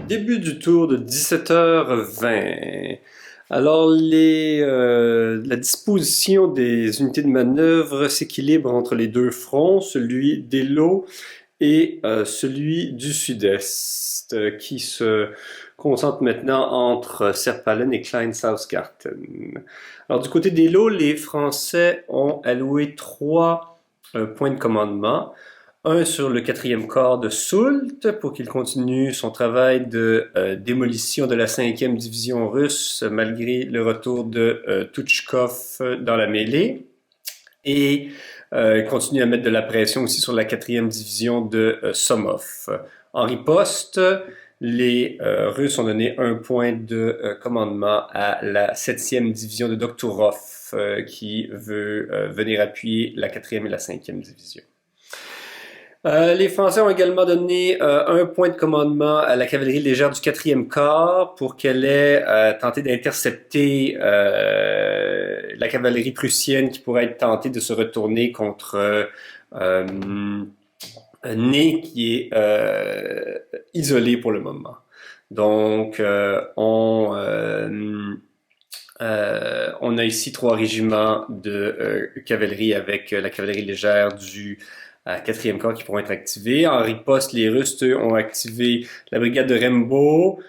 Début du tour de 17h20. Alors, la disposition des unités de manœuvre s'équilibre entre les deux fronts, celui d'Eylau et celui du sud-est, qui se concentre maintenant entre Serpalen et Klein-Sausgarten. Alors, du côté d'Eylau, les Français ont alloué 3 points de commandement. Un sur le 4e corps de Soult pour qu'il continue son travail de démolition de la 5e division russe malgré le retour de Touchkov dans la mêlée. Et continue à mettre de la pression aussi sur la 4e division de Somov. En riposte, les Russes ont donné un point de commandement à la 7e division de Doktorov qui veut venir appuyer la 4e et la 5e division. Les Français ont également donné un point de commandement à la cavalerie légère du 4e corps pour qu'elle ait tenté d'intercepter la cavalerie prussienne qui pourrait être tentée de se retourner contre Ney qui est isolé pour le moment. Donc on a ici 3 régiments de cavalerie avec la cavalerie légère du 4e corps qui pourront être activés. En riposte, les Russes ont activé la brigade de Rembo,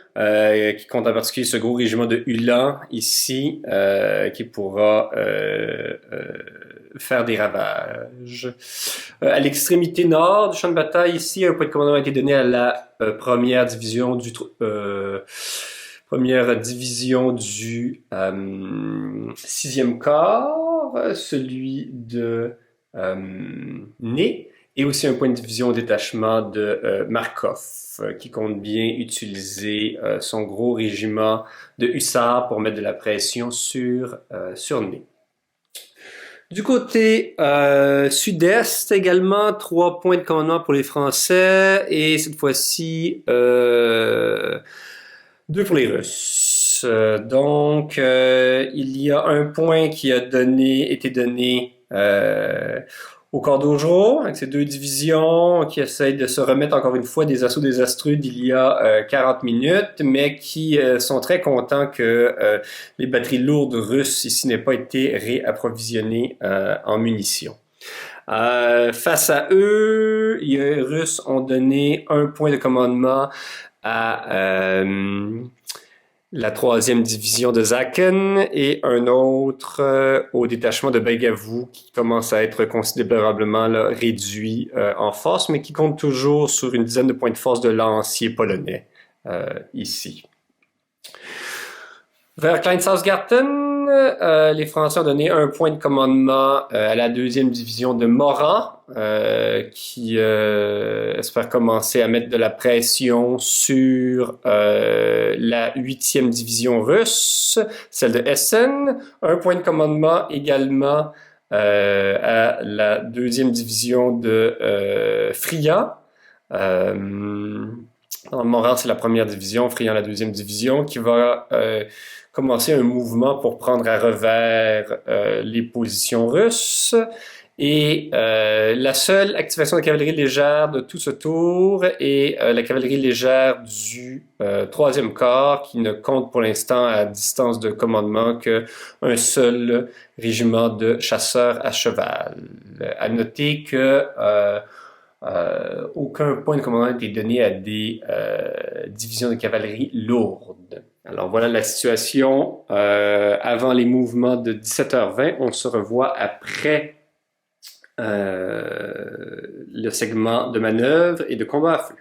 qui compte en particulier ce gros régiment de Ulan ici, qui pourra faire des ravages. À l'extrémité nord du champ de bataille, ici, un point de commandement a été donné à la première division du 6e corps, celui de Ney, et aussi un point de division au détachement de Markov, qui compte bien utiliser son gros régiment de hussards pour mettre de la pression sur Ney. Du côté sud-est, également, 3 points de commandement pour les Français, et cette fois-ci, 2 pour les Russes. Donc, il y a un point qui a été donné au corps d'Augereau, avec ces 2 divisions qui essayent de se remettre encore une fois des assauts désastreux d'il y a 40 minutes, mais qui sont très contents que les batteries lourdes russes ici n'aient pas été réapprovisionnées en munitions. Face à eux, les Russes ont donné un point de commandement à la 3e division de Zaken et un autre au détachement de Begavou qui commence à être considérablement réduit en force, mais qui compte toujours sur une dizaine de points de force de lanciers polonais ici. Vers Klein-Sausgarten, les Français ont donné un point de commandement à la 2e division de Moran, qui espère commencer à mettre de la pression sur la 8e division russe, celle de Essen. Un point de commandement également à la 2e division de Friant. Moran, c'est la 1re division, Friant la 2e division, qui va commencer un mouvement pour prendre à revers les positions russes. Et la seule activation de cavalerie légère de tout ce tour est la cavalerie légère du 3e corps, qui ne compte pour l'instant à distance de commandement qu'un seul régiment de chasseurs à cheval. À noter que aucun point de commandement n'a été donné à des divisions de cavalerie lourde. Alors voilà la situation avant les mouvements de 17h20. On se revoit après le segment de manœuvre et de combat à feu.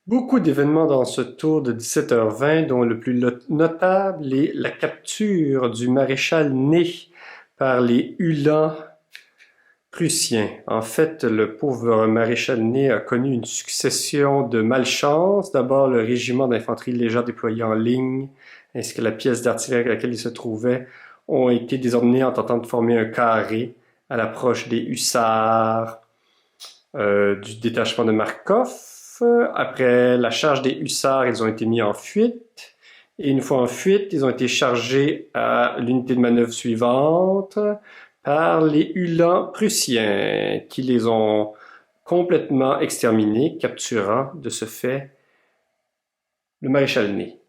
Beaucoup d'événements dans ce tour de 17h20, dont le plus notable est la capture du maréchal Ney par les Uhlans prussiens. En fait, le pauvre maréchal Ney a connu une succession de malchances. D'abord, le régiment d'infanterie légère déployé en ligne, ainsi que la pièce d'artillerie à laquelle il se trouvait, ont été désordonnés en tentant de former un carré à l'approche des hussards du détachement de Markov. Après la charge des hussards, ils ont été mis en fuite. Et une fois en fuite, ils ont été chargés à l'unité de manœuvre suivante par les Uhlans prussiens, qui les ont complètement exterminés, capturant de ce fait le maréchal Ney.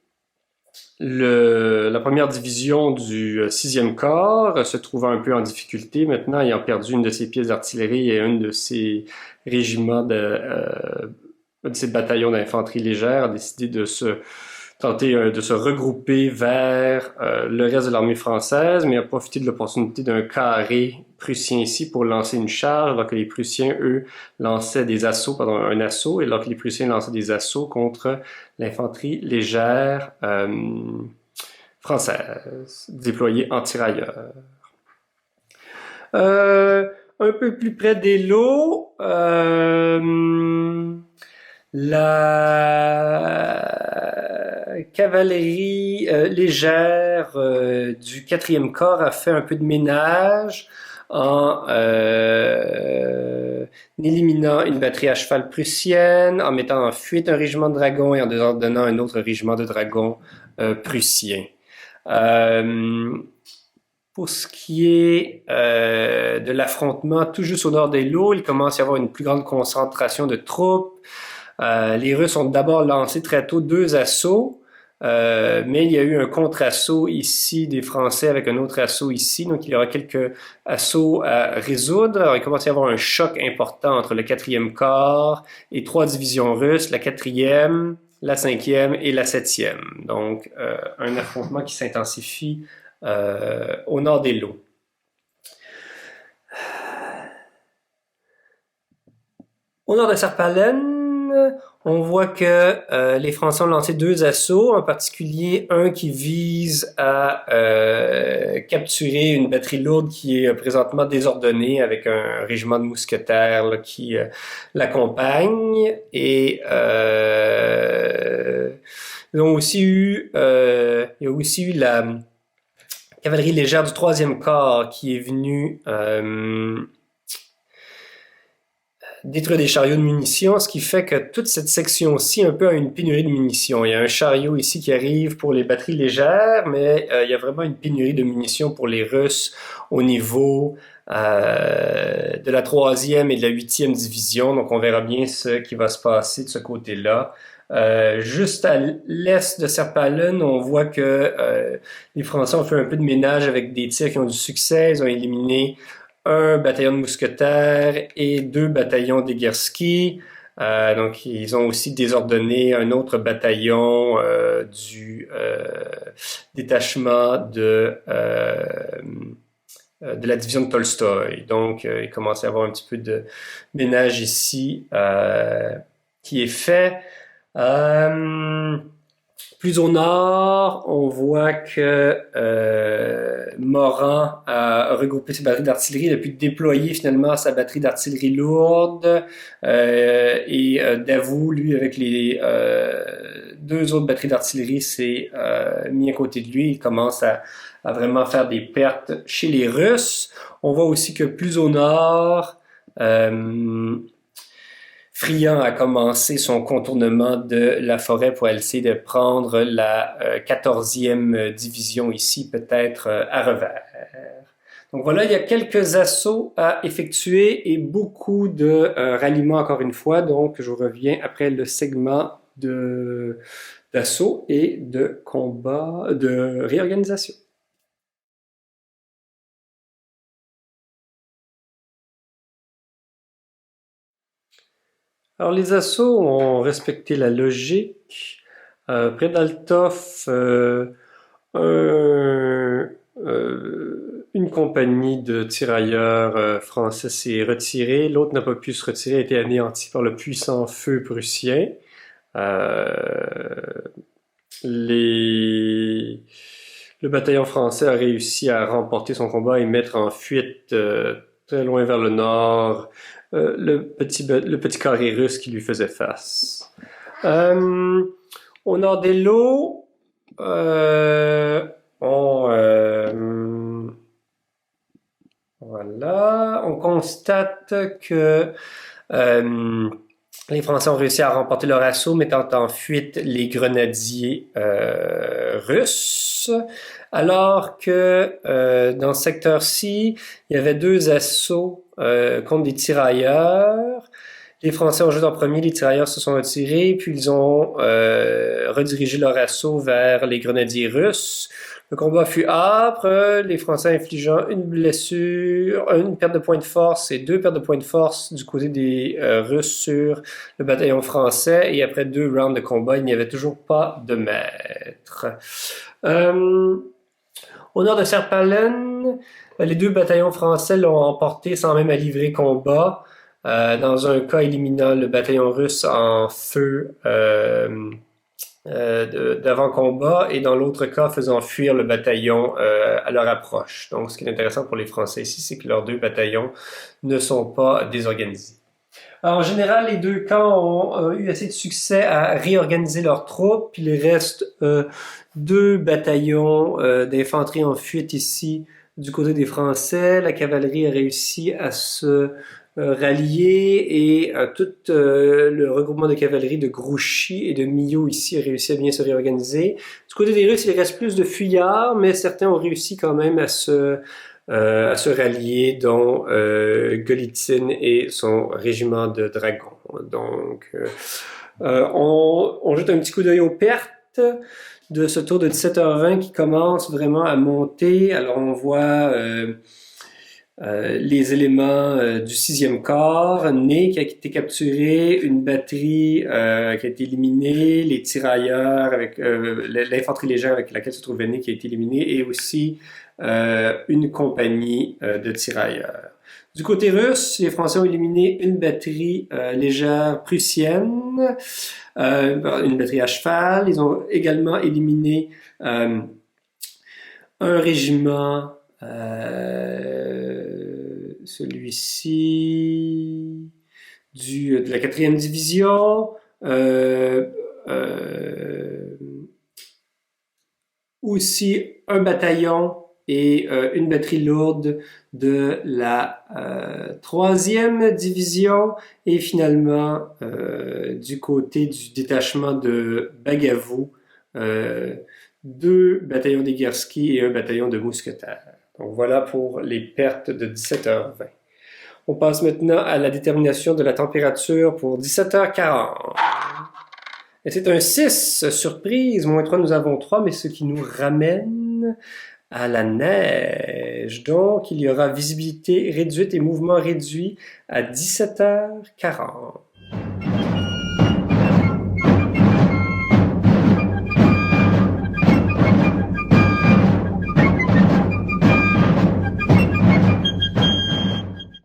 La première division du 6e corps se trouvant un peu en difficulté, maintenant ayant perdu une de ses pièces d'artillerie et un de ses régiments un de ses bataillons d'infanterie légère, a décidé de tenter de se regrouper vers le reste de l'armée française, mais a profité de l'opportunité d'un carré prussien ici pour lancer une charge, alors que les Prussiens, eux, lançaient des assauts, pardon, un assaut, et alors que les Prussiens lançaient des assauts contre l'infanterie légère française, déployée en tirailleurs. Un peu plus près des lots, la cavalerie légère du 4e corps a fait un peu de ménage en éliminant une batterie à cheval prussienne, en mettant en fuite un régiment de dragons et en désordonnant un autre régiment de dragons prussien. Pour ce qui est de l'affrontement tout juste au nord des lots, il commence à y avoir une plus grande concentration de troupes. Les Russes ont d'abord lancé très tôt 2 assauts, mais il y a eu un contre-assaut ici des Français avec un autre assaut ici, donc il y aura quelques assauts à résoudre. Alors, il commence à y avoir un choc important entre le 4e corps et 3 divisions russes, la 4e, la 5e et la 7e. Donc, un affrontement qui s'intensifie au nord des lots. Au nord de Sarpalen, on voit que les Français ont lancé 2 assauts, en particulier un qui vise à capturer une batterie lourde qui est présentement désordonnée avec un régiment de mousquetaires là, qui l'accompagne. Et ils ont aussi il y a aussi eu la cavalerie légère du 3e corps qui est venue détruire des chariots de munitions, ce qui fait que toute cette section-ci un peu a une pénurie de munitions. Il y a un chariot ici qui arrive pour les batteries légères, mais il y a vraiment une pénurie de munitions pour les Russes au niveau de la 3e et de la 8e division. Donc on verra bien ce qui va se passer de ce côté-là. Juste à l'est de Sarpalen, on voit que les Français ont fait un peu de ménage avec des tirs qui ont du succès. Ils ont éliminé un bataillon de mousquetaires et 2 bataillons d'Eguerski. Donc, ils ont aussi désordonné un autre bataillon du détachement de la division de Tolstoï. Donc, il commence à y avoir un petit peu de ménage ici qui est fait. Plus au nord, on voit que Morand a regroupé ses batteries d'artillerie, il a pu déployer finalement sa batterie d'artillerie lourde et Davout, lui, avec les 2 autres batteries d'artillerie, s'est mis à côté de lui. Il commence à vraiment faire des pertes chez les Russes. On voit aussi que plus au nord, Friant a commencé son contournement de la forêt pour essayer de prendre la 14e division ici, peut-être à revers. Donc voilà, il y a quelques assauts à effectuer et beaucoup de ralliements encore une fois. Donc je reviens après le segment d'assaut et de combat, de réorganisation. Alors les assauts ont respecté la logique. Près d'Altov, une compagnie de tirailleurs français s'est retirée. L'autre n'a pas pu se retirer, a été anéanti par le puissant feu prussien. Le bataillon français a réussi à remporter son combat et mettre en fuite très loin vers le nord le petit carré russe qui lui faisait face. Au nord des lots, voilà, on constate que Les Français ont réussi à remporter leur assaut, mettant en fuite les grenadiers russes, alors que dans ce secteur-ci, il y avait deux assauts contre des tirailleurs. Les Français ont joué en premier, les tirailleurs se sont retirés, puis ils ont redirigé leur assaut vers les grenadiers russes. Le combat fut âpre, les Français infligeant une blessure, une perte de points de force et deux pertes de points de force du côté des Russes sur le bataillon français. Et après 2 rounds de combat, il n'y avait toujours pas de maître. Au nord de Serpalen, les 2 bataillons français l'ont emporté sans même à livrer combat. Dans un cas éliminant le bataillon russe en feu d'avant-combat et dans l'autre cas faisant fuir le bataillon à leur approche. Donc ce qui est intéressant pour les Français ici, c'est que leurs 2 bataillons ne sont pas désorganisés. Alors, en général, les 2 camps ont eu assez de succès à réorganiser leurs troupes, puis il reste 2 bataillons d'infanterie en fuite ici du côté des Français. La cavalerie a réussi à se rallier et tout le regroupement de cavalerie de Grouchy et de Milhaud ici a réussi à bien se réorganiser. Du côté des Russes, il reste plus de fuyards, mais certains ont réussi quand même à se rallier, dont Golitsyn et son régiment de dragons. Donc, on jette un petit coup d'œil aux pertes de ce tour de 17h20 qui commence vraiment à monter. Alors, on voit les éléments du 6e corps, Ney qui a été capturé, une batterie qui a été éliminée, les tirailleurs avec l'infanterie légère avec laquelle se trouvait Ney qui a été éliminée, et aussi une compagnie de tirailleurs. Du côté russe, les Français ont éliminé une batterie légère prussienne, une batterie à cheval. Ils ont également éliminé un régiment, celui-ci, de la 4e division, aussi un bataillon et une batterie lourde de la 3e division, et finalement du côté du détachement de Bagavou, 2 bataillons d'Eguerski et un bataillon de mousquetaires. Donc voilà pour les pertes de 17h20. On passe maintenant à la détermination de la température pour 17h40. Et c'est un 6, surprise, -3, nous avons 3, mais ce qui nous ramène à la neige. Donc, il y aura visibilité réduite et mouvement réduit à 17h40.